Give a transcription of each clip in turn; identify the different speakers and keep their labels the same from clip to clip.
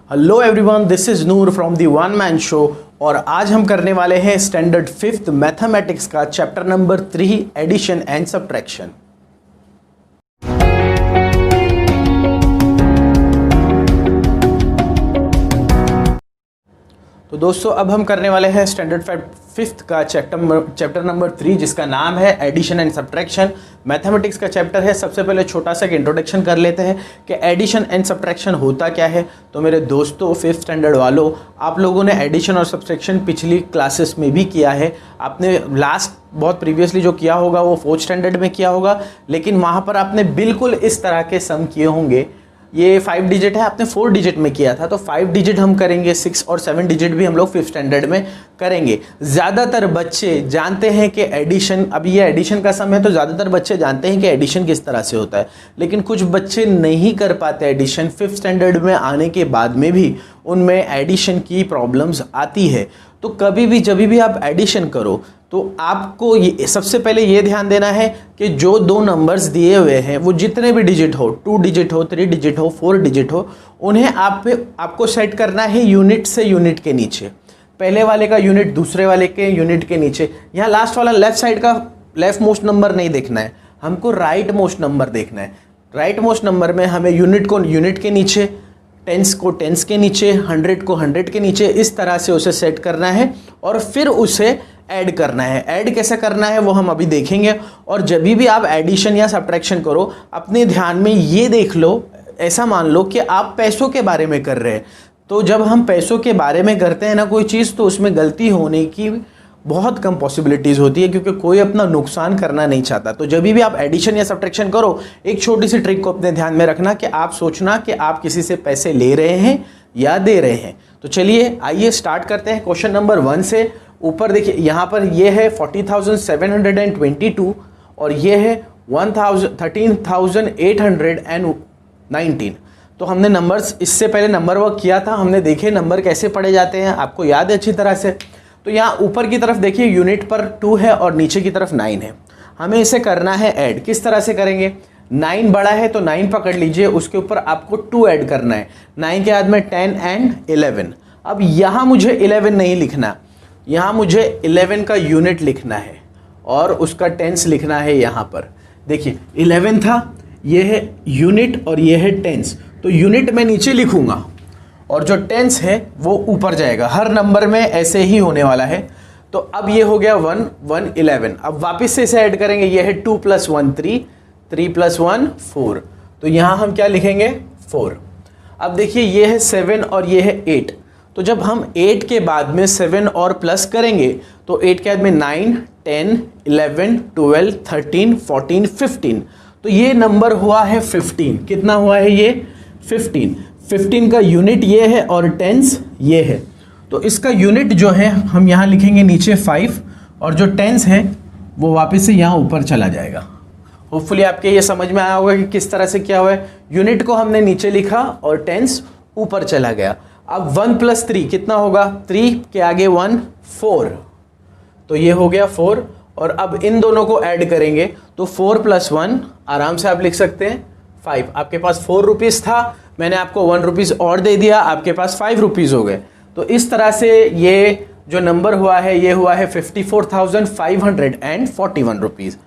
Speaker 1: Hello everyone, this is Noor from the one man show. और आज हम करने वाले हैं स्टैंडर्ड 5th मैथमेटिक्स का chapter number 3 addition and subtraction. तो दोस्तों अब हम करने वाले हैं स्टैंडर्ड 5th का चैप्टर नंबर 3 जिसका नाम है एडिशन एंड सब्ट्रैक्शन। मैथमेटिक्स का चैप्टर है। सबसे पहले छोटा सा इंट्रोडक्शन कर लेते हैं कि एडिशन एंड सब्ट्रैक्शन होता क्या है। तो मेरे दोस्तों 5th स्टैंडर्ड वालों, आप लोगों ने एडिशन और सब्ट्रैक्शन पिछली क्लासेस में भी किया है। आपने लास्ट बहुत प्रीवियसली जो किया होगा वो 4th स्टैंडर्ड में किया होगा, लेकिन वहाँ पर आपने बिल्कुल इस तरह के सम किए होंगे। ये 5 डिजिट है, आपने 4 डिजिट में किया था, तो 5 डिजिट हम करेंगे, 6 और 7 डिजिट भी हम लोग 5th स्टैंडर्ड में करेंगे। ज़्यादातर बच्चे जानते हैं कि एडिशन, अभी ये एडिशन का सम है तो ज़्यादातर बच्चे जानते हैं कि एडिशन किस तरह से होता है, लेकिन कुछ बच्चे नहीं कर पाते एडिशन। 5th स्टैंडर्ड में आने के बाद में भी उनमें एडिशन की प्रॉब्लम्स आती है। तो कभी भी जब भी आप एडिशन करो तो आपको ये सबसे पहले ये ध्यान देना है कि जो दो नंबर्स दिए हुए हैं वो जितने भी डिजिट हो, 2 डिजिट हो, 3 डिजिट हो, 4 डिजिट हो, उन्हें आपको सेट करना है यूनिट से यूनिट के नीचे। पहले वाले का यूनिट दूसरे वाले के यूनिट के नीचे। यहाँ लास्ट वाला लेफ्ट साइड का लेफ्ट मोस्ट नंबर नहीं देखना है, हमको राइट मोस्ट नंबर देखना है। राइट मोस्ट नंबर में हमें यूनिट को यूनिट के नीचे, टेंस को टेंस के नीचे, 100 को 100 के नीचे, इस तरह से उसे सेट करना है और फिर उसे ऐड करना है। ऐड कैसे करना है वो हम अभी देखेंगे। और जब भी आप एडिशन या सब्ट्रैक्शन करो, अपने ध्यान में ये देख लो, ऐसा मान लो कि आप पैसों के बारे में कर रहे हैं। तो जब हम पैसों के बारे में करते हैं ना कोई चीज़, तो उसमें गलती होने की बहुत कम पॉसिबिलिटीज़ होती है, क्योंकि कोई अपना नुकसान करना नहीं चाहता। तो जब भी आप एडिशन या सब्ट्रैक्शन करो, एक छोटी सी ट्रिक को अपने ध्यान में रखना कि आप सोचना कि आप किसी से पैसे ले रहे हैं या दे रहे हैं। तो चलिए आइए स्टार्ट करते हैं क्वेश्चन नंबर 1 से। ऊपर देखिए, यहाँ पर ये है 40,722 और ये है 13,819। तो हमने नंबर्स इससे पहले नंबर वर्क किया था, हमने देखे नंबर कैसे पढ़े जाते हैं, आपको याद है अच्छी तरह से। तो यहाँ ऊपर की तरफ देखिए यूनिट पर 2 है और नीचे की तरफ 9 है। हमें इसे करना है ऐड। किस तरह से करेंगे? 9 बड़ा है तो 9 पकड़ लीजिए, उसके ऊपर आपको 2 ऐड करना है। 9 के बाद में 10 एंड 11। अब यहाँ मुझे 11 नहीं लिखना, यहाँ मुझे 11 का यूनिट लिखना है और उसका टेंस लिखना है। यहाँ पर देखिए 11 था, ये है यूनिट और ये है टेंस। तो यूनिट मैं नीचे लिखूंगा और जो टेंस है वो ऊपर जाएगा। हर नंबर में ऐसे ही होने वाला है। तो अब ये हो गया 1 1 11। अब वापस से इसे ऐड करेंगे। ये है 2 + 1 3, 3 + 1 4। तो यहाँ हम क्या लिखेंगे? 4। अब देखिए ये है 7 और ये है 8। तो जब हम 8 के बाद में 7 और प्लस करेंगे तो 8 के बाद में 9 10 11 12 13 14 15। तो ये नंबर हुआ है 15। कितना हुआ है ये? 15। 15 का यूनिट ये है और टेंस ये है। तो इसका यूनिट जो है हम यहाँ लिखेंगे नीचे 5 और जो टेंस है वो वापस से यहाँ ऊपर चला जाएगा। होपफुली आपके ये समझ में आया होगा कि किस तरह से क्या हुआ है। यूनिट को हमने नीचे लिखा और टेंस ऊपर चला गया। अब 1 + 3 कितना होगा? 3 के आगे 1 4। तो ये हो गया 4। और अब इन दोनों को ऐड करेंगे तो 4 + 1 आराम से आप लिख सकते हैं 5। आपके पास 4 रुपीज़ था, मैंने आपको 1 रुपीज़ और दे दिया, आपके पास 5 रुपीज़ हो गए। तो इस तरह से ये जो नंबर हुआ है ये हुआ है 54,541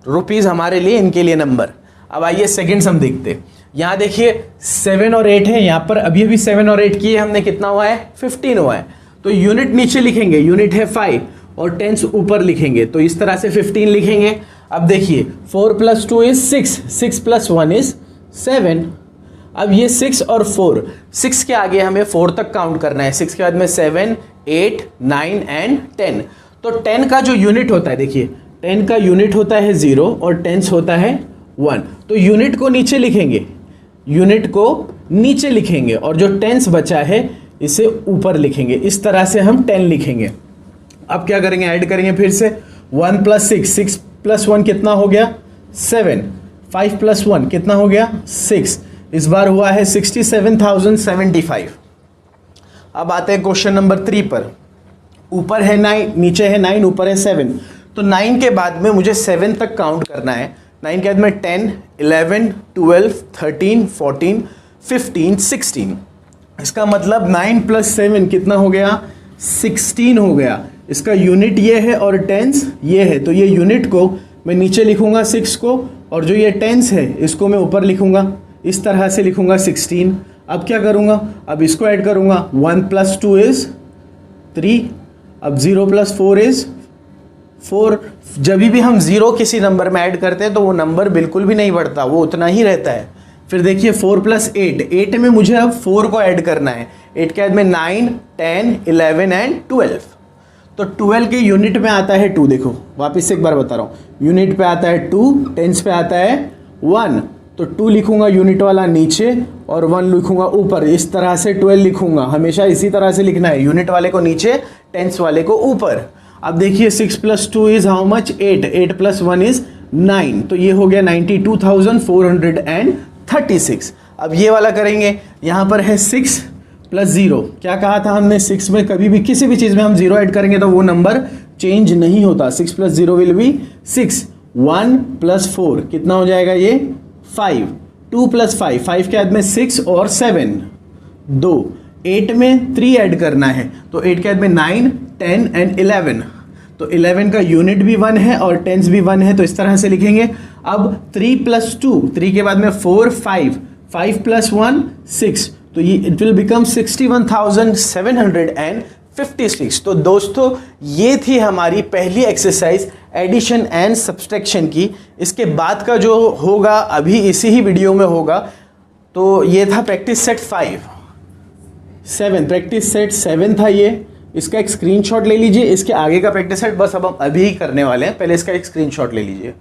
Speaker 1: रुपीज़ हमारे लिए, इनके लिए नंबर। अब आइए सेकंड सम देखते हैं। यहाँ देखिए 7 और 8 है, यहाँ पर अभी अभी 7 और 8 किए हमने, कितना हुआ है? 15 हुआ है। तो यूनिट नीचे लिखेंगे, यूनिट है 5 और टेंस ऊपर लिखेंगे। तो इस तरह से 15 लिखेंगे। अब देखिए 4 + 2 इज 6, 6 + 1 इज 7। अब ये 6 और 4, 6 के आगे हमें 4 तक काउंट करना है। 6 के बाद में 7 8 9 एंड 10। तो 10 का जो यूनिट होता है, देखिए 10 का यूनिट होता है 0 और टेंस होता है 1। तो यूनिट को नीचे लिखेंगे, यूनिट को नीचे लिखेंगे और जो टेंस बचा है इसे ऊपर लिखेंगे। इस तरह से हम 10 लिखेंगे। अब क्या करेंगे? ऐड करेंगे फिर से। 1 + 6, 6 + 1 कितना हो गया? 7। 5 + 1 कितना हो गया? 6। इस बार हुआ है 67,075। अब आते हैं क्वेश्चन नंबर 3 पर। ऊपर है 9, नीचे है 9, ऊपर है 7। तो 9 के बाद में मुझे 7 तक काउंट करना है। 9 के बाद में 10 11 12 13 14 15 16। इसका मतलब 9 + 7 कितना हो गया, 16 हो गया। इसका यूनिट ये है और टेंस ये है, तो ये यूनिट को मैं नीचे लिखूंगा 6 को, और जो ये टेंस है इसको मैं ऊपर लिखूंगा, इस तरह से लिखूंगा 16। अब क्या करूंगा, अब इसको ऐड करूंगा, 1 + 2 इज 3, अब 0 + 4 इज 4। जब भी हम 0 किसी नंबर में ऐड करते हैं तो वो नंबर बिल्कुल भी नहीं बढ़ता, वो उतना ही रहता है। फिर देखिए 4 + 8, 8 में मुझे अब 4 को ऐड करना है। 8 के बाद में 9, 10, 11 एंड 12। तो 12 के यूनिट में आता है 2। देखो वापस से एक बार बता रहा हूँ, यूनिट पे आता है 2, टेंस पे आता है 1। तो 2 लिखूंगा यूनिट वाला नीचे और 1 लिखूंगा ऊपर। इस तरह से 12 लिखूंगा, हमेशा इसी तरह से लिखना है, यूनिट वाले को नीचे, टेंस वाले को ऊपर। अब देखिए 6 + 2 इज हाउ मच, 8, 8 + 1 इज 9। तो ये हो गया 92,436। अब ये वाला करेंगे, यहाँ पर है 6 + 0। क्या कहा था हमने, 6 में कभी भी किसी भी चीज़ में हम 0 ऐड करेंगे तो वो नंबर चेंज नहीं होता। 6 + 0 विल बी 6। 1 + 4 कितना हो जाएगा ये 5। 2 + 5, 5 के बाद में 6 और 7 2। 8 में 3 ऐड करना है, तो 8 के बाद में 9, 10 एंड 11। तो 11 का यूनिट भी 1 है और टेंस भी 1 है, तो इस तरह से लिखेंगे। अब 3 + 2, 3 के बाद में 4, 5, 5 + 1 6। तो ये इट विल बिकम 61,756। तो दोस्तों ये थी हमारी पहली एक्सरसाइज एडिशन एंड सब्सट्रैक्शन की। इसके बाद का जो होगा अभी इसी ही वीडियो में होगा। तो ये था प्रैक्टिस सेट 7, प्रैक्टिस सेट 7 था ये। इसका एक स्क्रीनशॉट ले लीजिए। इसके आगे का प्रैक्टिस सेट बस अब हम अभी ही करने वाले हैं, पहले इसका एक स्क्रीनशॉट ले लीजिए।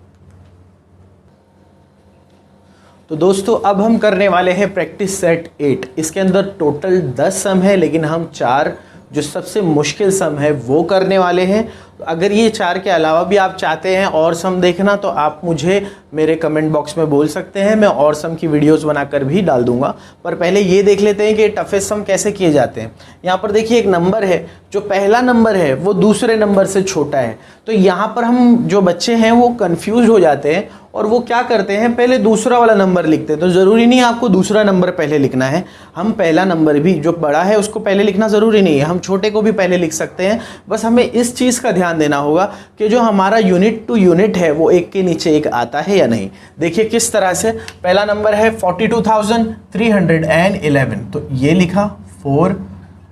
Speaker 1: तो दोस्तों अब हम करने वाले हैं प्रैक्टिस सेट 8। इसके अंदर टोटल 10 सम है, लेकिन हम 4 जो सबसे मुश्किल सम है वो करने वाले हैं। अगर ये 4 के अलावा भी आप चाहते हैं और सम देखना तो आप मुझे मेरे कमेंट बॉक्स में बोल सकते हैं, मैं और सम की वीडियोस बनाकर भी डाल दूंगा। पर पहले ये देख लेते हैं कि टफेस्ट सम कैसे किए जाते हैं। यहाँ पर देखिए एक नंबर है, जो पहला नंबर है वो दूसरे नंबर से छोटा है। तो यहाँ पर हम जो बच्चे हैं वो कन्फ्यूज हो जाते हैं और वो क्या करते हैं, पहले दूसरा वाला नंबर लिखते हैं। तो ज़रूरी नहीं है आपको दूसरा नंबर पहले लिखना है, हम पहला नंबर भी जो बड़ा है उसको पहले लिखना ज़रूरी नहीं है, हम छोटे को भी पहले लिख सकते हैं। बस हमें इस चीज़ का ध्यान देना होगा कि जो हमारा यूनिट टू यूनिट है वो एक के नीचे एक आता है या नहीं। देखिए किस तरह से, पहला नंबर है 42,311। तो ये लिखा 4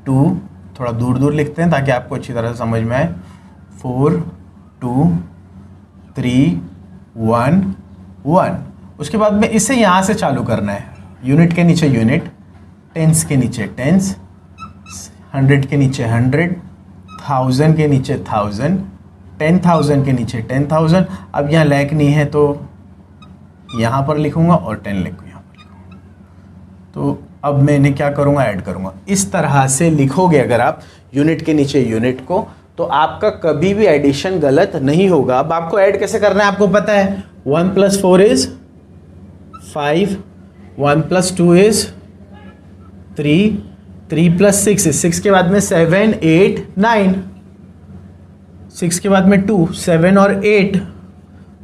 Speaker 1: 2, थोड़ा दूर दूर लिखते हैं ताकि आपको अच्छी तरह से समझ में आए। 4 2 3 1 1। उसके बाद में इसे यहाँ से चालू करना है, यूनिट के नीचे यूनिट, टेंस के नीचे टेंस, 100 के नीचे 100, 1000 के नीचे 1000, 10,000 के नीचे 10,000। अब यहाँ लैक नहीं है तो यहाँ पर लिखूंगा और 10 लिखूँ यहाँ पर लिखूँगा। तो अब मैं इन्हें क्या करूँगा, ऐड करूँगा। इस तरह से लिखोगे अगर आप यूनिट के नीचे यूनिट को, तो आपका कभी भी एडिशन गलत नहीं होगा। अब आपको ऐड कैसे करना है आपको पता है। 1 + 4 इज 5, 1 + 2 इज 3, 3 + 6 इज 6 के बाद में 7 8 9, 6 के बाद में 2 7 और 8,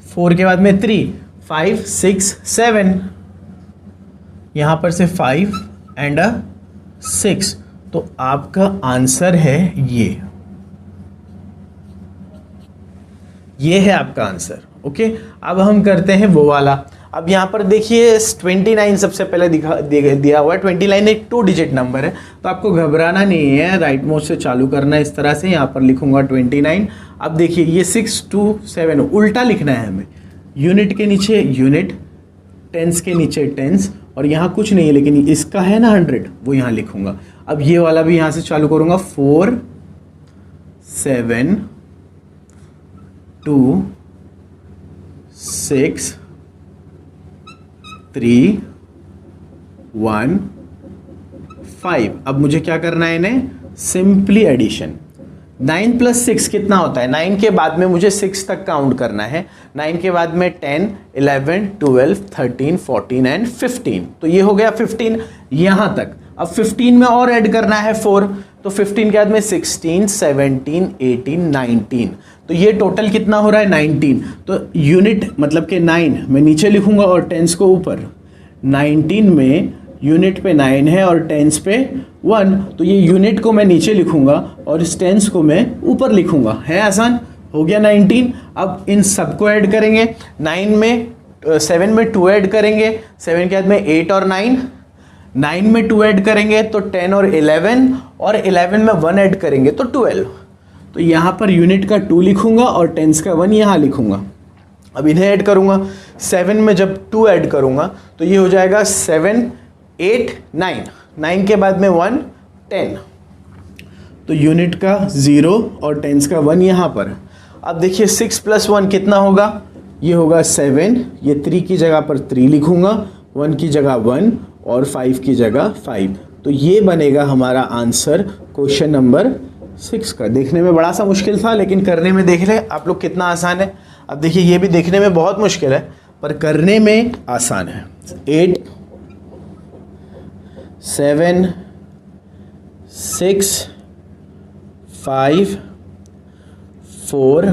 Speaker 1: 4 के बाद में 3 5 6 7, यहाँ पर से 5 एंड 6। तो आपका आंसर है ये है आपका आंसर। ओके, अब हम करते हैं वो वाला। अब यहाँ पर देखिए 29 सबसे पहले दिया हुआ है। 29 एक 2 डिजिट नंबर है, तो आपको घबराना नहीं है, राइट मोड से चालू करना है। इस तरह से यहाँ पर लिखूंगा 29। अब देखिए ये 6 2 7 उल्टा लिखना है हमें, यूनिट के नीचे यूनिट, टेंस के नीचे टेंस, और यहाँ कुछ नहीं है लेकिन इसका है ना 100, वो यहाँ लिखूंगा। अब ये वाला भी यहाँ से चालू करूंगा, 4 7 2 6 3 1 5। अब मुझे क्या करना है इन्हें, सिंपली एडिशन। 9 + 6 कितना होता है, 9 के बाद में मुझे 6 तक काउंट करना है। 9 के बाद में 10 11 12 13 14 एंड 15। तो ये हो गया 15 यहाँ तक। अब 15 में और ऐड करना है 4, तो 15 के बाद में 16 17 18 19। तो ये टोटल कितना हो रहा है 19। तो यूनिट मतलब कि 9 मैं नीचे लिखूंगा और टेंस को ऊपर। 19 में यूनिट पे 9 है और टेंस पे 1, तो ये यूनिट को मैं नीचे लिखूंगा और इस टेंस को मैं ऊपर लिखूंगा। है आसान, हो गया 19। अब इन सबको ऐड करेंगे, 9 में 7 में 2 ऐड करेंगे, 7 के बाद में 8 और 9, 9 में 2 ऐड करेंगे तो 10 और 11, और 11 में 1 ऐड करेंगे तो 12। तो यहाँ पर यूनिट का 2 लिखूंगा और टेंस का 1 यहाँ लिखूंगा। अब इन्हें ऐड करूंगा, 7 में जब 2 ऐड करूंगा तो ये हो जाएगा 7 8 9, 9 के बाद में 1 10, तो यूनिट का 0 और टेंस का 1 यहाँ पर। अब देखिए 6 + 1 कितना होगा, ये होगा 7, ये 3 की जगह पर 3 लिखूंगा, 1 की जगह 1 और 5 की जगह 5। तो ये बनेगा हमारा आंसर क्वेश्चन नंबर 6 का। देखने में बड़ा सा मुश्किल था, लेकिन करने में देख ले आप लोग कितना आसान है। अब देखिए ये भी देखने में बहुत मुश्किल है पर करने में आसान है। 8 7 6 5 4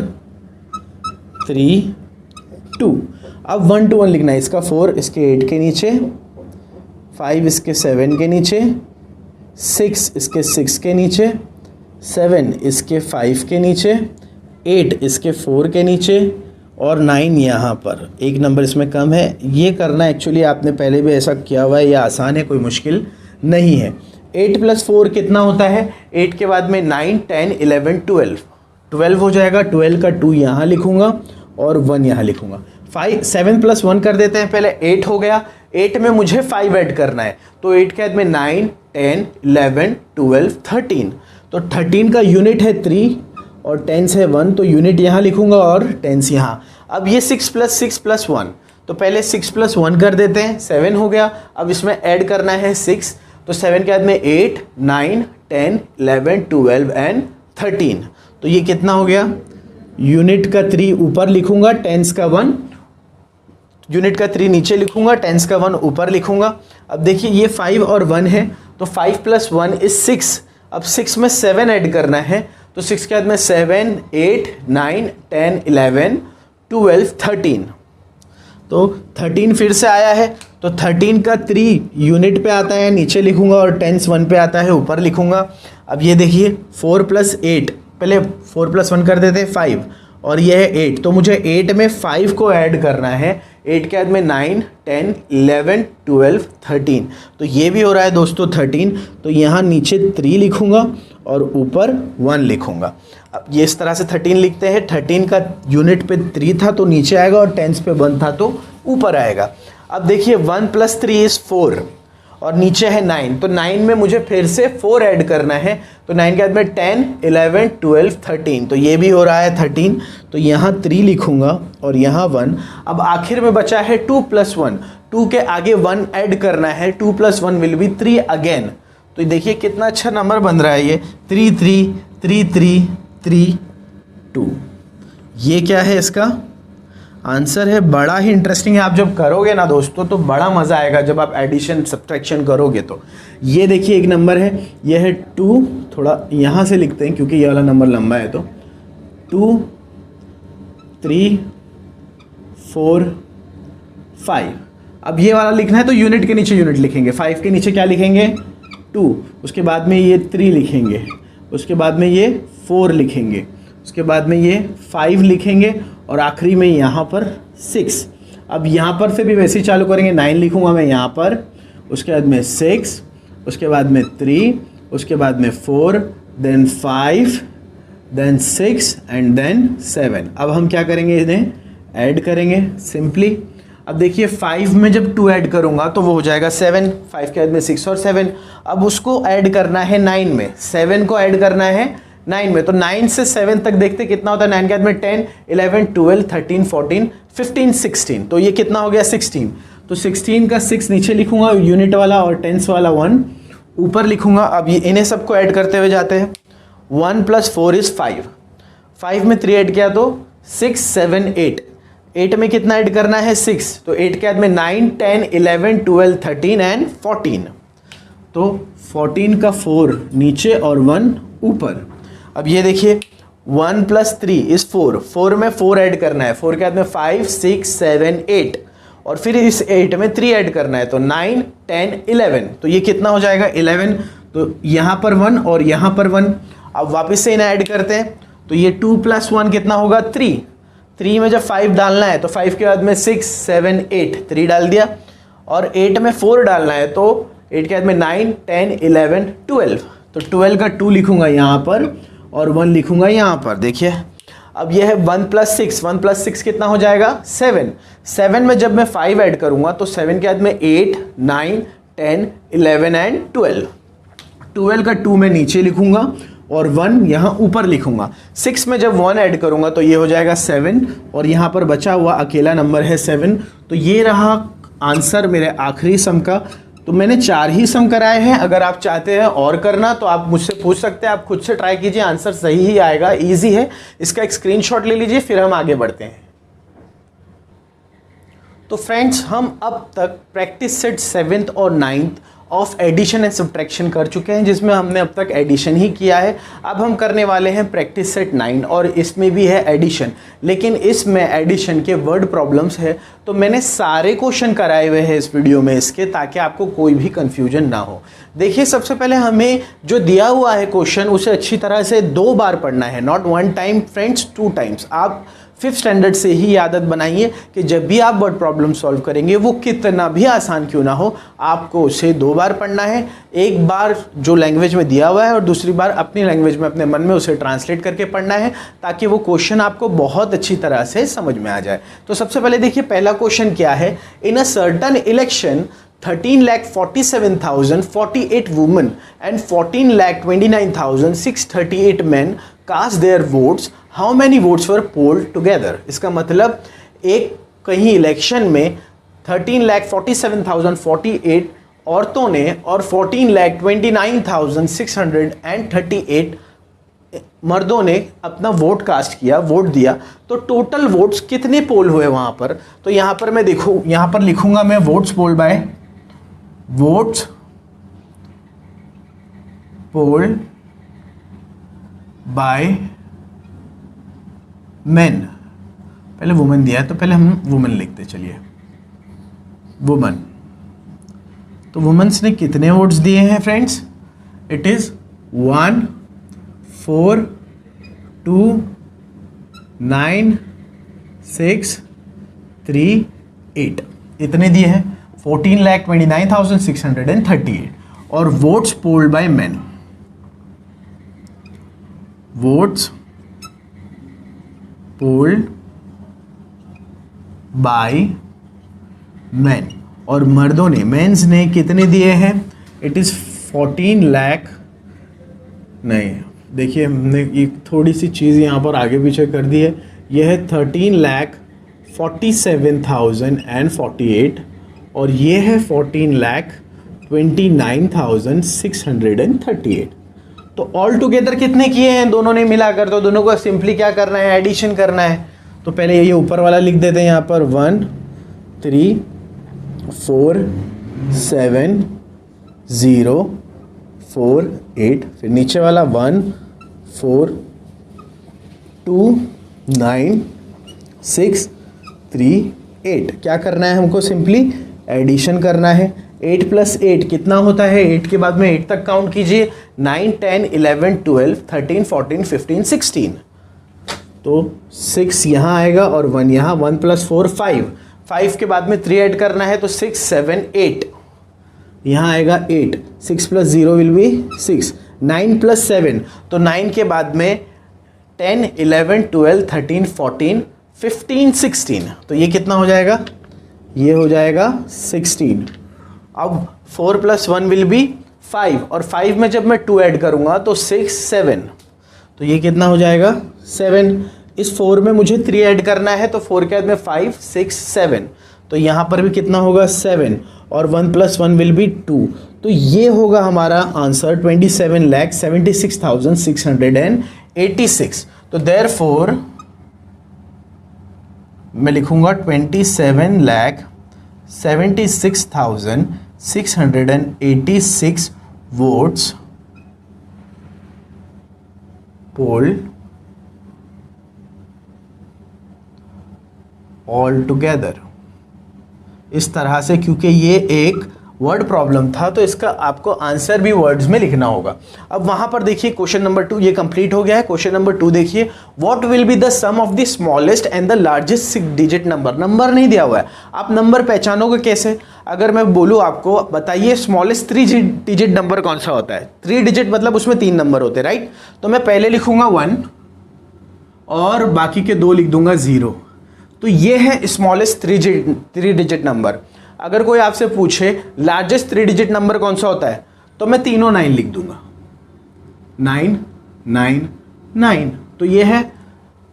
Speaker 1: 3 2। अब 1 to 1 लिखना है, इसका 4 इसके 8 के नीचे, 5 इसके 7 के नीचे, 6 इसके 6 के नीचे, 7 इसके 5 के नीचे, 8 इसके 4 के नीचे और 9 यहाँ पर। एक नंबर इसमें कम है। ये करना एक्चुअली आपने पहले भी ऐसा किया हुआ है, ये आसान है, कोई मुश्किल नहीं है। 8 + 4 कितना होता है, 8 के बाद में 9 10 11 12, 12 हो जाएगा। 12 का 2 यहाँ लिखूंगा और 1 यहाँ लिखूंगा। 7 + 1 कर देते हैं पहले, 8 हो गया। 8 में मुझे 5 ऐड करना है, तो 8 के बाद में 9 10 11 12 13, तो 13 का यूनिट है 3 और टेंस है 1, तो यूनिट यहाँ लिखूंगा और टेंस यहाँ। अब ये 6 + 6 + 1, तो पहले 6 + 1 कर देते हैं, 7 हो गया। अब इसमें ऐड करना है 6, तो 7 के बाद में 8 9 10 11 12 एंड 13, तो ये कितना हो गया, यूनिट का 3 ऊपर लिखूंगा, टेंस का 1, यूनिट का 3 नीचे लिखूंगा, टेंस का 1 ऊपर लिखूंगा। अब देखिए ये 5 और 1 है, तो 5 + 1 = 6। अब 6 में 7 ऐड करना है, तो 6 के बाद में 7 8 9 10 11 12 13, तो 13 फिर से आया है, तो 13 का 3 यूनिट पे आता है, नीचे लिखूंगा और टेंस 1 पे आता है, ऊपर लिखूंगा। अब ये देखिए 4 + 8, पहले 4 + 1 कर देते हैं 5, और ये है 8, तो मुझे 8 में 5 को ऐड करना है। 8 के बाद में 9 10 11 12 13, तो ये भी हो रहा है दोस्तों 13, तो यहाँ नीचे 3 लिखूंगा और ऊपर 1 लिखूंगा। अब ये इस तरह से 13 लिखते हैं। 13 का यूनिट पे 3 था तो नीचे आएगा, और टेंस पे 1 था तो ऊपर आएगा। अब देखिए 1 + 3 = 4 और नीचे है 9, तो 9 में मुझे फिर से 4 ऐड करना है, तो 9 के बाद में 10 11 12 13, तो ये भी हो रहा है 13, तो यहाँ 3 लिखूंगा और यहाँ 1। अब आखिर में बचा है 2 + 1, 2 के आगे 1 ऐड करना है, 2 + 1 will be 3 अगेन। तो देखिए कितना अच्छा नंबर बन रहा है ये, 3 3 3 3 3 2। ये क्या है, इसका आंसर है। बड़ा ही इंटरेस्टिंग है, आप जब करोगे ना दोस्तों तो बड़ा मज़ा आएगा जब आप एडिशन सब्ट्रैक्शन करोगे। तो ये देखिए एक नंबर है, ये है 2, थोड़ा यहाँ से लिखते हैं क्योंकि ये वाला नंबर लंबा है, तो 2 3 4 5। अब ये वाला लिखना है तो यूनिट के नीचे यूनिट लिखेंगे, 5 के नीचे क्या लिखेंगे 2, उसके बाद में ये 3 लिखेंगे, उसके बाद में ये 4 लिखेंगे, उसके बाद में ये 5 लिखेंगे और आखिरी में यहाँ पर 6। अब यहाँ पर से भी वैसे ही चालू करेंगे, 9 लिखूँगा मैं यहाँ पर, उसके बाद में 6, उसके बाद में 3, उसके बाद में 4, देन 5, देन 6 एंड देन 7। अब हम क्या करेंगे, इन्हें ऐड करेंगे सिंपली। अब देखिए 5 में जब 2 ऐड करूँगा तो वो हो जाएगा 7, 5 के बाद में 6 और 7। अब उसको ऐड करना है 9 में, 7 को ऐड करना है 9 में, तो 9 से 7 तक देखते कितना होता है। 9 के बाद में 10 11 12 13 14 15 16, तो ये कितना हो गया 16। तो 16 का 6 नीचे लिखूंगा यूनिट वाला और टेंस वाला 1 ऊपर लिखूंगा। अब ये इन्हें सबको ऐड करते हुए जाते हैं। 1 + 4 = 5, 5 में 3 ऐड किया तो 6 7 8, 8 में कितना ऐड करना है 6, तो 8 के बाद में 9 10 11 12 13 एंड 14, तो 14 का 4 नीचे और 1 ऊपर। अब ये देखिए 1 + 3 = 4, 4 में 4 ऐड करना है, 4 के बाद में 5 6 7 8, और फिर इस 8 में 3 ऐड करना है, तो 9 10 11, तो ये कितना हो जाएगा 11, तो यहाँ पर 1 और यहाँ पर 1। अब वापस से इन्हें ऐड करते हैं, तो ये 2 + 1 कितना होगा 3। 3 में जब 5 डालना है तो 5 के बाद में 6 7 8, 3 डाल दिया, और 8 में 4 डालना है तो 8 के बाद में 9 10 11 12, तो 12 का 2 लिखूंगा यहाँ पर और 1 लिखूंगा यहाँ पर। देखिए अब यह है 1 + 6, 1 + 6 कितना हो जाएगा 7। 7 में जब मैं 5 ऐड करूंगा तो 7 के बाद में 8 9 10 11 एंड 12। 12 का 2 मैं नीचे लिखूंगा और 1 यहाँ ऊपर लिखूंगा। 6 में जब 1 ऐड करूंगा तो ये हो जाएगा 7 और यहाँ पर बचा हुआ अकेला नंबर है 7। तो ये रहा आंसर मेरे आखिरी सम का। तो मैंने 4 ही सम कराए हैं, अगर आप चाहते हैं और करना तो आप मुझसे पूछ सकते हैं, आप खुद से ट्राई कीजिए, आंसर सही ही आएगा, इजी है। इसका एक स्क्रीनशॉट ले लीजिए, फिर हम आगे बढ़ते हैं। तो फ्रेंड्स हम अब तक प्रैक्टिस सेट 7th और 9th of addition and subtraction कर चुके हैं, जिसमें हमने अब तक एडिशन ही किया है। अब हम करने वाले हैं प्रैक्टिस सेट 9 और इसमें भी है एडिशन, लेकिन इसमें एडिशन के वर्ड प्रॉब्लम्स है। तो मैंने सारे क्वेश्चन कराए हुए हैं इस वीडियो में इसके, ताकि आपको कोई भी कंफ्यूजन ना हो। देखिए सबसे पहले हमें जो दिया हुआ है क्वेश्चन उसे अच्छी तरह से 2 बार पढ़ना है, नॉट 1 टाइम फ्रेंड्स, 2 टाइम्स। आप 5th स्टैंडर्ड से ही आदत बनाइए कि जब भी आप वर्ड प्रॉब्लम सॉल्व करेंगे, वो कितना भी आसान क्यों ना हो, आपको उसे 2 बार पढ़ना है। एक बार जो लैंग्वेज में दिया हुआ है और दूसरी बार अपनी लैंग्वेज में अपने मन में उसे ट्रांसलेट करके पढ़ना है, ताकि वो क्वेश्चन आपको बहुत अच्छी तरह से समझ में आ जाए। तो सबसे पहले देखिए पहला क्वेश्चन क्या है। In a certain election 13,47,048 women and 14,29,638 men cast their votes. How many votes were polled together? इसका मतलब एक कहीं इलेक्शन में 13,47,048 औरतों ने और 14,29,638 मर्दों ने अपना वोट कास्ट किया, वोट दिया। तो टोटल वोट्स कितने पोल हुए वहां पर? तो यहां पर मैं देखूं, यहां पर लिखूंगा मैं वोट्स पोल बाय, वोट्स पोल बाय मेन। पहले वुमेन दिया है तो पहले हम वुमेन लिखते, चलिए वुमेन। तो वुमेन्स ने कितने वोट्स दिए हैं फ्रेंड्स? इट इज 1 4 2 9 6 3 8, इतने दिए हैं, 14,29,638। और votes polled by men, votes polled by men, और मर्दों ने, मेंस ने कितने दिए हैं? इट इज 14 लाख, नहीं देखिए हमने एक थोड़ी सी चीज़ यहाँ पर आगे पीछे कर दी है, यह है 13,47,048 और ये है 14,29,638। तो ऑल टुगेदर कितने किए हैं दोनों ने मिलाकर? तो दोनों को सिंपली क्या करना है, एडिशन करना है। तो पहले ये ऊपर वाला लिख देते हैं यहाँ पर 1 3 4 7 0 4 8, फिर नीचे वाला 1 4 2 9 6 3 8। क्या करना है हमको? सिंपली एडिशन करना है। 8 + 8 कितना होता है? 8 के बाद में 8 तक काउंट कीजिए, 9 10 11 12 13 14 15 16। तो 6 यहाँ आएगा और 1 यहाँ, 1 + 4 5, 5 के बाद में 3 ऐड करना है तो 6 7 8, यहाँ आएगा 8, 6 + 0 विल बी 6, 9 + 7, तो 9 के बाद में 10 11 12 13 14 15 16, तो ये कितना हो जाएगा? ये हो जाएगा 16। अब 4 + 1 विल बी 5, और 5 में जब मैं 2 ऐड करूंगा तो 6 7, तो ये कितना हो जाएगा? 7। इस 4 में मुझे 3 ऐड करना है तो 4 के बाद में 5 6 7, तो यहाँ पर भी कितना होगा? 7, और 1 + 1 विल बी 2। तो ये होगा हमारा आंसर 27,76,686। तो देयरफॉर मैं लिखूंगा 27,76,686 वोट्स पोल्ड ऑल टुगेदर। इस तरह से, क्योंकि ये एक वर्ड प्रॉब्लम था तो इसका आपको आंसर भी वर्ड्स में लिखना होगा। अब वहाँ पर देखिए क्वेश्चन नंबर 2 ये कंप्लीट हो गया है। क्वेश्चन नंबर 2 देखिए, what will be the sum of the smallest and the largest 6 digit number. Number नहीं दिया हुआ है, आप नंबर पहचानोगे कैसे? अगर मैं बोलूँ आपको बताइए स्मॉलेस्ट 3 डिजिट नंबर कौन सा होता है? 3 डिजिट मतलब उसमें 3 नंबर होते हैं, राइट? तो मैं पहले लिखूंगा 1 और बाकी के 2 लिख दूंगा 0। तो ये है स्मॉलेस्ट 3 डिजिट नंबर। अगर कोई आपसे पूछे लार्जेस्ट 3 डिजिट नंबर कौन सा होता है, तो मैं तीनों 9 लिख दूंगा, 9 9 9। तो ये है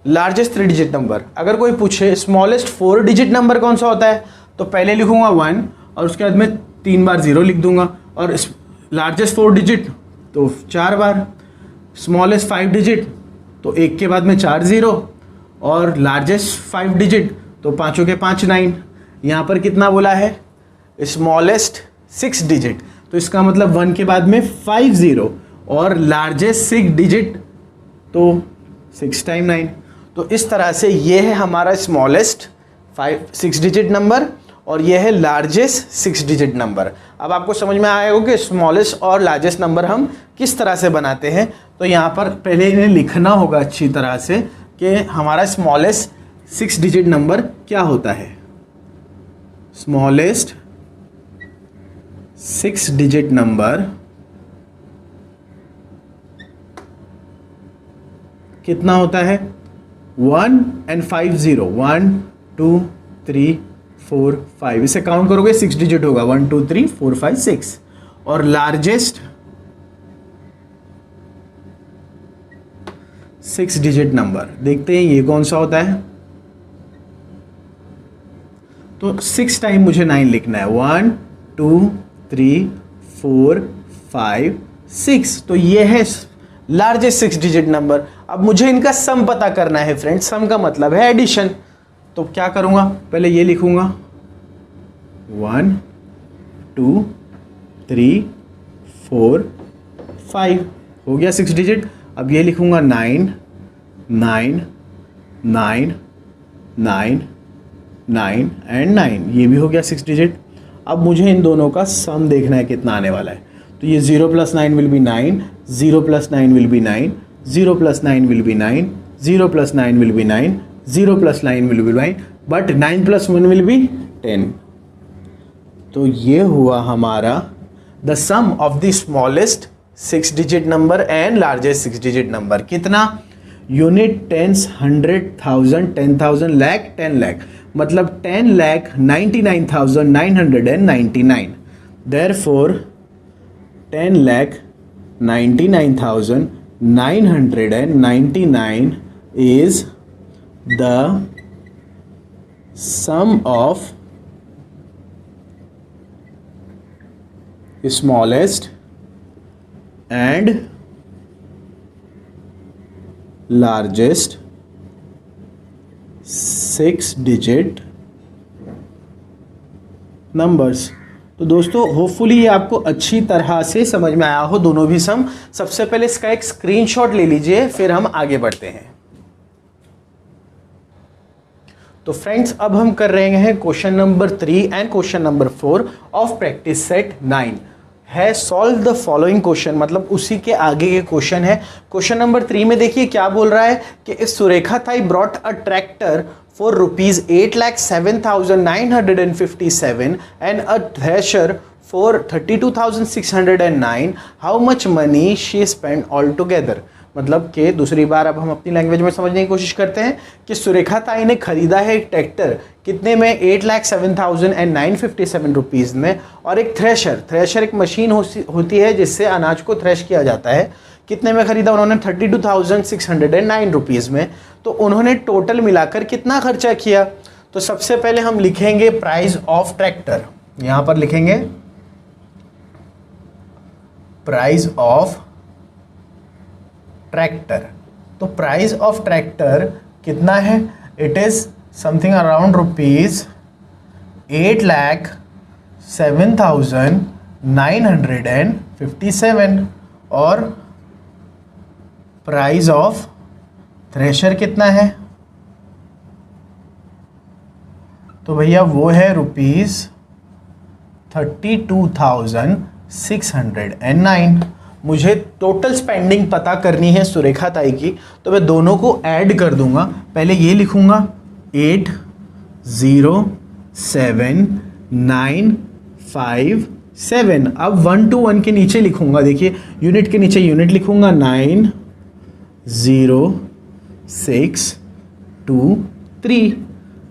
Speaker 1: लार्जेस्ट 3 डिजिट नंबर। अगर कोई पूछे स्मॉलेस्ट 4 डिजिट नंबर कौन सा होता है, तो पहले लिखूंगा 1 और उसके बाद में 3 बार 0 लिख दूंगा, और लार्जेस्ट 4 डिजिट तो 4 बार, स्मॉलेस्ट 5 डिजिट तो 1 के बाद में 4 0, और लार्जेस्ट 5 डिजिट तो 5 के 5 9। यहाँ पर कितना बोला है? स्मॉलेस्ट 6 डिजिट, तो इसका मतलब 1 के बाद में 5 0, और लार्जेस्ट 6 डिजिट तो 6 टाइम 9। तो इस तरह से ये है हमारा स्मॉलेस्ट 6 डिजिट नंबर और ये है लार्जेस्ट 6 डिजिट नंबर। अब आपको समझ में आएगा कि स्मॉलेस्ट और लार्जेस्ट नंबर हम किस तरह से बनाते हैं। तो यहाँ पर पहले इन्हें लिखना होगा अच्छी तरह से कि हमारा स्मॉलेस्ट 6 डिजिट नंबर क्या होता है। स्मॉलेस्ट 6 डिजिट नंबर कितना होता है? 1 and 5 0, 1 2 3 4 5, इसे काउंट करोगे 6 डिजिट होगा, 1 2 3 4 5 6। और लार्जेस्ट 6 डिजिट नंबर देखते हैं ये कौन सा होता है। तो 6 टाइम मुझे 9 लिखना है, 1 2 3 4 5 6। तो ये है लार्जेस्ट 6 डिजिट नंबर। अब मुझे इनका सम पता करना है फ्रेंड्स। सम का मतलब है एडिशन। तो क्या करूंगा? पहले ये लिखूंगा 1 2 3 4 5, हो गया 6 डिजिट। अब ये लिखूंगा 9 9 9 9 9 एंड 9, ये भी हो गया 6 डिजिट। अब मुझे इन दोनों का सम देखना है कितना आने वाला है। तो ये 0 + 9 will be 9, 0 + 9 will be 9, 0 + 9 will be 9, 0 + 9 will be 9, 0 + 9 will be 9, but 9 + 1 will be 10। तो ये हुआ हमारा the sum of the smallest 6 digit number and largest 6 digit number. कितना? यूनिट, टेंस, 100, 1000, 10,000, लाख, 10 लाख, मतलब 10,99,999। Therefore 10,99,999 is the sum of smallest and largest 6 digit numbers. तो दोस्तों hopefully ये आपको अच्छी तरह से समझ में आया हो दोनों भी सम। सबसे पहले इसका एक स्क्रीनशॉट ले लीजिए, फिर हम आगे बढ़ते हैं। तो फ्रेंड्स अब हम कर रहे हैं question number 3 and question number 4 of practice set 9 है। सॉल्व द फॉलोइंग क्वेश्चन, मतलब उसी के आगे के क्वेश्चन है। क्वेश्चन नंबर 3 में देखिए क्या बोल रहा है कि इस Surekha Tai brought a tractor for ₹8,07,957 and a thresher for 32,609। How much money she spend all together. मतलब कि दूसरी बार अब हम अपनी लैंग्वेज में समझने की कोशिश करते हैं कि सुरेखा ताई ने खरीदा है एक ट्रैक्टर कितने में? 8,07,957 रुपीज़ में। और एक थ्रेशर एक मशीन होती है जिससे अनाज को थ्रेश किया जाता है, कितने में खरीदा उन्होंने? 32,609 रुपीज़ में। तो उन्होंने टोटल मिलाकर कितना खर्चा किया? तो सबसे पहले हम लिखेंगे प्राइस ऑफ ट्रैक्टर। यहाँ पर लिखेंगे प्राइस ऑफ ट्रैक्टर। तो प्राइस ऑफ ट्रैक्टर कितना है? It is something around ₹8,07,957। और प्राइस ऑफ थ्रेशर कितना है? तो भैया वो है ₹8,07,957। 32,609। मुझे टोटल स्पेंडिंग पता करनी है सुरेखा ताई की, तो मैं दोनों को ऐड कर दूंगा। पहले ये लिखूंगा 807,957। अब 1 to 1 के नीचे लिखूंगा, देखिए यूनिट के नीचे यूनिट लिखूंगा 90623।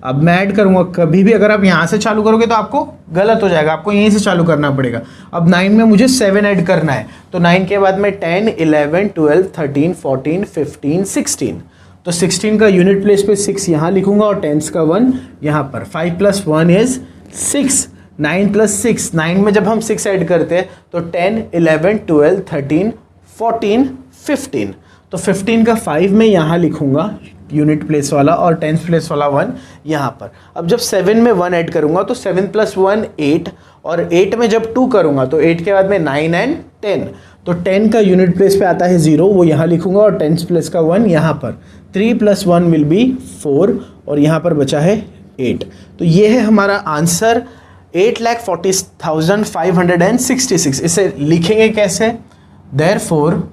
Speaker 1: अब मैं ऐड करूंगा। कभी भी अगर आप यहाँ से चालू करोगे तो आपको गलत हो जाएगा, आपको यहीं से चालू करना पड़ेगा। अब 9 में मुझे 7 ऐड करना है, तो 9 के बाद में 10, 11, 12, 13, 14, 15, 16। तो 16 का यूनिट प्लेस पे 6 यहाँ लिखूंगा और 10 का 1 यहाँ पर। 5 + 1 इज 6। 9 + 6, 9 में जब हम 6 ऐड करते हैं तो 10, 11, 12, 13, 14, 15। तो 15 का 5 में यहाँ लिखूंगा यूनिट प्लेस वाला और 10th प्लेस वाला 1 यहाँ पर। अब जब 7 में 1 ऐड करूंगा तो 7 + 1 8, और 8 में जब 2 करूंगा तो 8 के बाद में 9 एंड 10। तो 10 का यूनिट प्लेस पे आता है 0, वो यहाँ लिखूंगा और 10th प्लेस का 1 यहाँ पर। 3 + 1 विल बी 4, और यहाँ पर बचा है 8। तो ये है हमारा आंसर 8,40,566। इसे लिखेंगे कैसे? देयरफॉर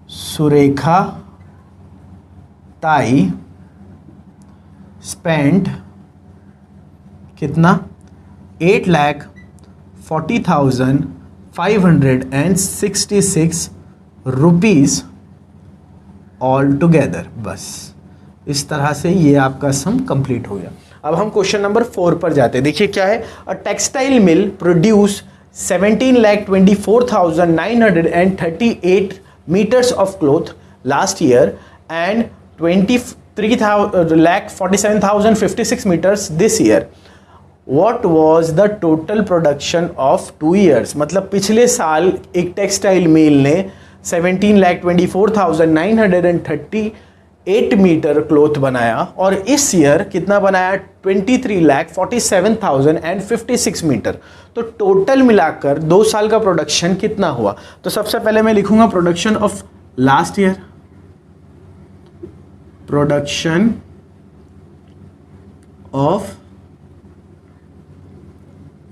Speaker 1: सुरेखा ताई स्पेंड कितना? 8,40,566 रुपीज़ ऑल टुगेदर। बस इस तरह से ये आपका सम कंप्लीट हो गया। अब हम क्वेश्चन नंबर 4 पर जाते हैं। देखिए क्या है। A textile mill produce 17,24,938 meters of cloth last year and 23,47,056 meters this year. What was the total production of 2 years? मतलब पिछले साल एक टेक्सटाइल मिल ने 17,24,938 मीटर क्लोथ बनाया, और इस ईयर कितना बनाया? 23,47,056 मीटर। तो टोटल मिलाकर 2 साल का प्रोडक्शन कितना हुआ? तो सबसे पहले मैं लिखूंगा production of last year. Production of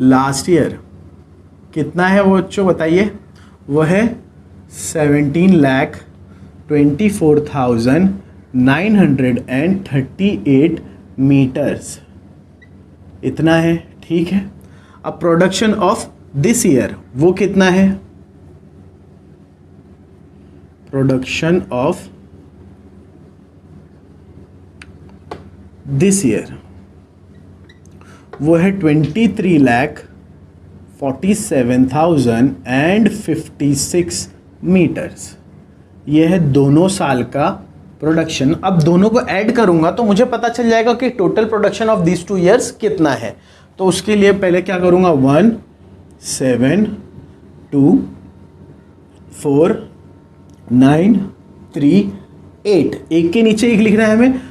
Speaker 1: last year कितना है वो बच्चों बताइए? वो है 17,24,938 मीटर्स, इतना है। ठीक है। अब प्रोडक्शन ऑफ दिस ईयर वो कितना है? प्रोडक्शन ऑफ दिस ईयर वो है 23,47,056 मीटर्स। ये है दोनों साल का प्रोडक्शन। अब दोनों को ऐड करूंगा तो मुझे पता चल जाएगा कि total production of this 2 years कितना है। तो उसके लिए पहले क्या करूंगा? 1, 7, 2, 4, 9, 3, 8। एक के नीचे एक लिखना है हमें,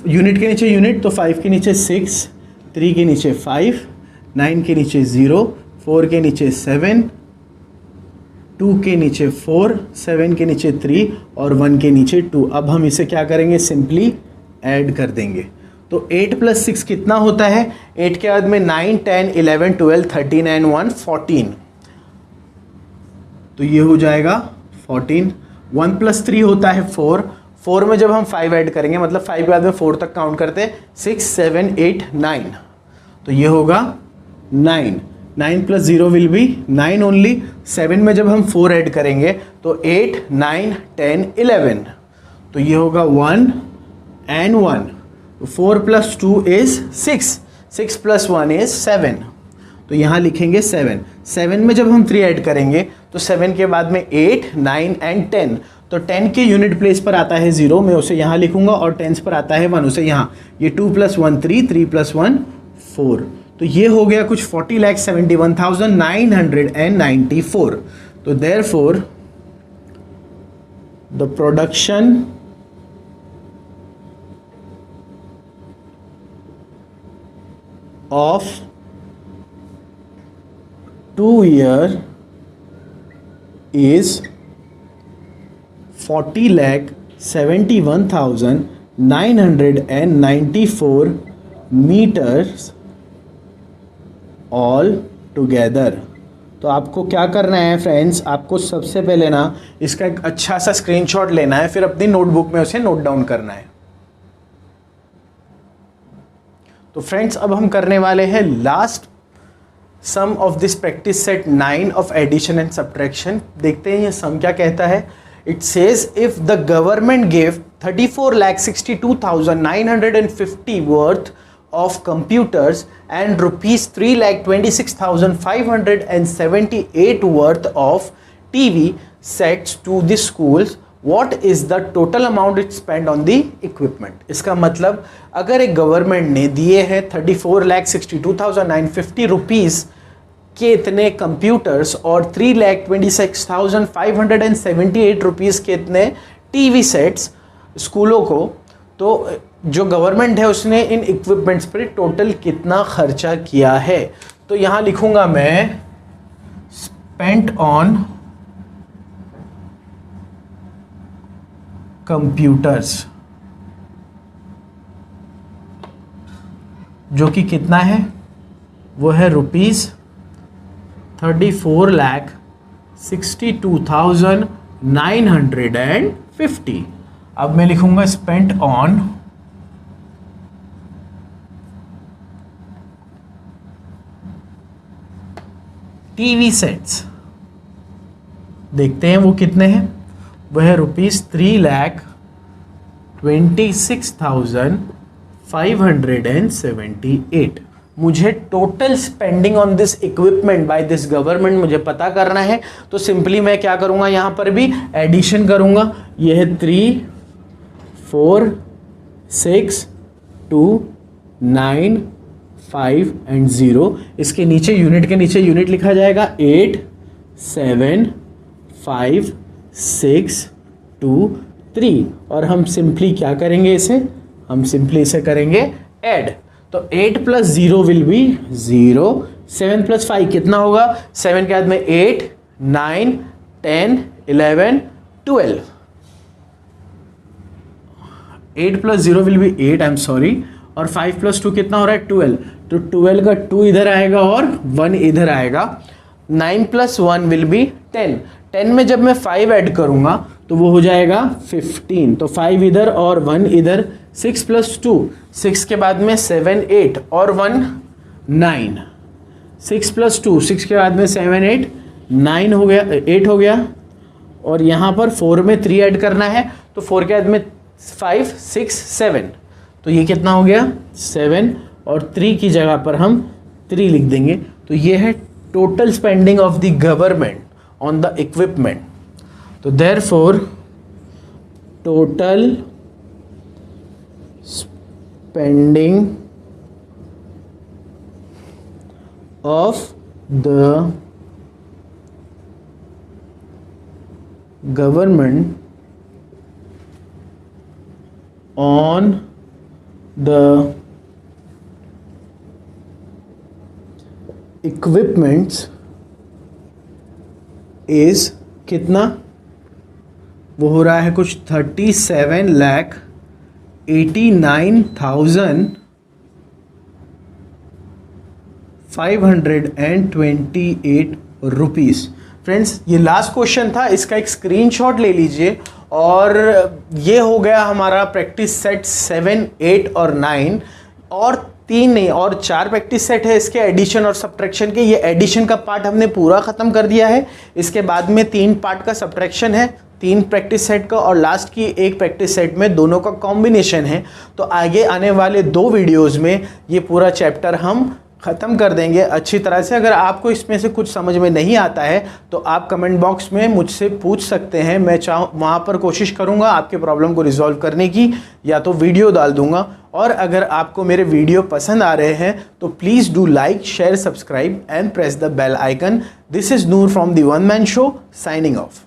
Speaker 1: यूनिट के नीचे यूनिट। तो 5 के नीचे 6, 3 के नीचे 5, 9 के नीचे 0, 4 के नीचे 7, 2 के नीचे 4, 7 के नीचे 3 और 1 के नीचे 2। अब हम इसे क्या करेंगे? सिंपली ऐड कर देंगे। तो 8 + 6 कितना होता है? 8 के बाद में 9, 10, 11, 12, 13 एंड 1 14। तो ये हो जाएगा 14। 1 + 3 होता है 4। 4 में जब हम 5 ऐड करेंगे, मतलब 5 के बाद में 4 तक काउंट करते हैं, 6, 7, 8, 9। तो ये होगा 9। 9 + 0 विल बी 9 ओनली। 7 में जब हम 4 ऐड करेंगे तो 8, 9, 10, 11। तो ये होगा 1 and 1। 4 + 2 is 6, 6 + 1 is 7। तो यहाँ लिखेंगे 7। 7 में जब हम 3 ऐड करेंगे तो 7 के बाद में 8, 9 एंड 10। तो 10 के यूनिट प्लेस पर आता है 0, मैं उसे यहाँ लिखूंगा, और 10 पर आता है 1, उसे यहाँ। ये 2 + 1 3, 3 + 1 4। तो ये हो गया कुछ 40,71,994। तो therefore the production of 2 year is 40,71,994 meters all together. तो आपको क्या करना है फ्रेंड्स, आपको सबसे पहले ना इसका एक अच्छा सा स्क्रीनशॉट लेना है, फिर अपनी नोटबुक में उसे नोट डाउन करना है। तो फ्रेंड्स अब हम करने वाले हैं last sum of this practice set 9 of addition and subtraction. देखते हैं ये सम क्या कहता है। It says if the government give 34,62,950 worth of computers and rupees 3,26,578 worth of TV sets to the schools, what is the total amount it spent on the equipment? इसका मतलब अगर एक गवर्नमेंट ने दिए हैं 34,62,950 रुपीज़ के इतने कंप्यूटर्स और 3,26,578 रुपीज़ के इतने टीवी सेट्स स्कूलों को, तो जो गवर्नमेंट है उसने इन इक्विपमेंट्स पर टोटल कितना खर्चा किया है। तो यहां लिखूंगा मैं स्पेंट ऑन कंप्यूटर्स, जो कि कितना है, वो है ₹34,62,950। अब मैं लिखूंगा स्पेंट ऑन टीवी सेट्स। देखते हैं वो कितने हैं, वह है ₹3,26,578। मुझे total spending on this equipment by this government मुझे पता करना है। तो सिंपली मैं क्या करूंगा, यहां पर भी एडिशन करूंगा। यह है 3, 4, 6, 2, 9, 5 एंड 0। इसके नीचे यूनिट के नीचे यूनिट लिखा जाएगा 8, 7, 5, 6, 2, 3। और हम सिंपली क्या करेंगे, हम सिंपली इसे करेंगे ऐड। तो 8 + 0 विल बी 0, 7 + 5 कितना होगा, 7 के बाद में 8, 9, 10, 11, 12। 8 + 0 will be 8, I am sorry. और 5 + 2 कितना हो रहा है, 12। तो 12 का 2 इधर आएगा और 1 इधर आएगा। 9 + 1 विल बी 10। 10 में जब मैं 5 ऐड करूंगा तो वो हो जाएगा 15। तो 5 इधर और 1 इधर। 6 + 2, 6 के बाद में 7, 8 और 1 9। 6 + 2, 6 के बाद में 7, 8, 9 हो गया, 8 हो गया। और यहाँ पर 4 में 3 ऐड करना है, तो 4 के बाद में 5, 6, 7। तो ये कितना हो गया, 7। और 3 की जगह पर हम 3 लिख देंगे। तो ये है total spending of the government on the equipment. तो therefore total spending of the government on the equipments is कितना, वो हो रहा है कुछ 37,89,528 रुपीज़। फ्रेंड्स ये लास्ट क्वेश्चन था, इसका एक स्क्रीनशॉट ले लीजिए। और ये हो गया हमारा प्रैक्टिस सेट 7, 8 और 9। और 3 नहीं और 4 प्रैक्टिस सेट है इसके एडिशन और सब्ट्रैक्शन के। ये एडिशन का पार्ट हमने पूरा ख़त्म कर दिया है। इसके बाद में 3 पार्ट का सब्ट्रैक्शन है, 3 प्रैक्टिस सेट का, और लास्ट की 1 प्रैक्टिस सेट में दोनों का कॉम्बिनेशन है। तो आगे आने वाले 2 वीडियोज़ में ये पूरा चैप्टर हम ख़त्म कर देंगे अच्छी तरह से। अगर आपको इसमें से कुछ समझ में नहीं आता है तो आप कमेंट बॉक्स में मुझसे पूछ सकते हैं। मैं वहाँ पर कोशिश करूँगा आपके प्रॉब्लम को रिजॉल्व करने की, या तो वीडियो डाल दूँगा। और अगर आपको मेरे वीडियो पसंद आ रहे हैं तो please do like, share, subscribe and press the bell icon. This is Noor from the one man show, signing of.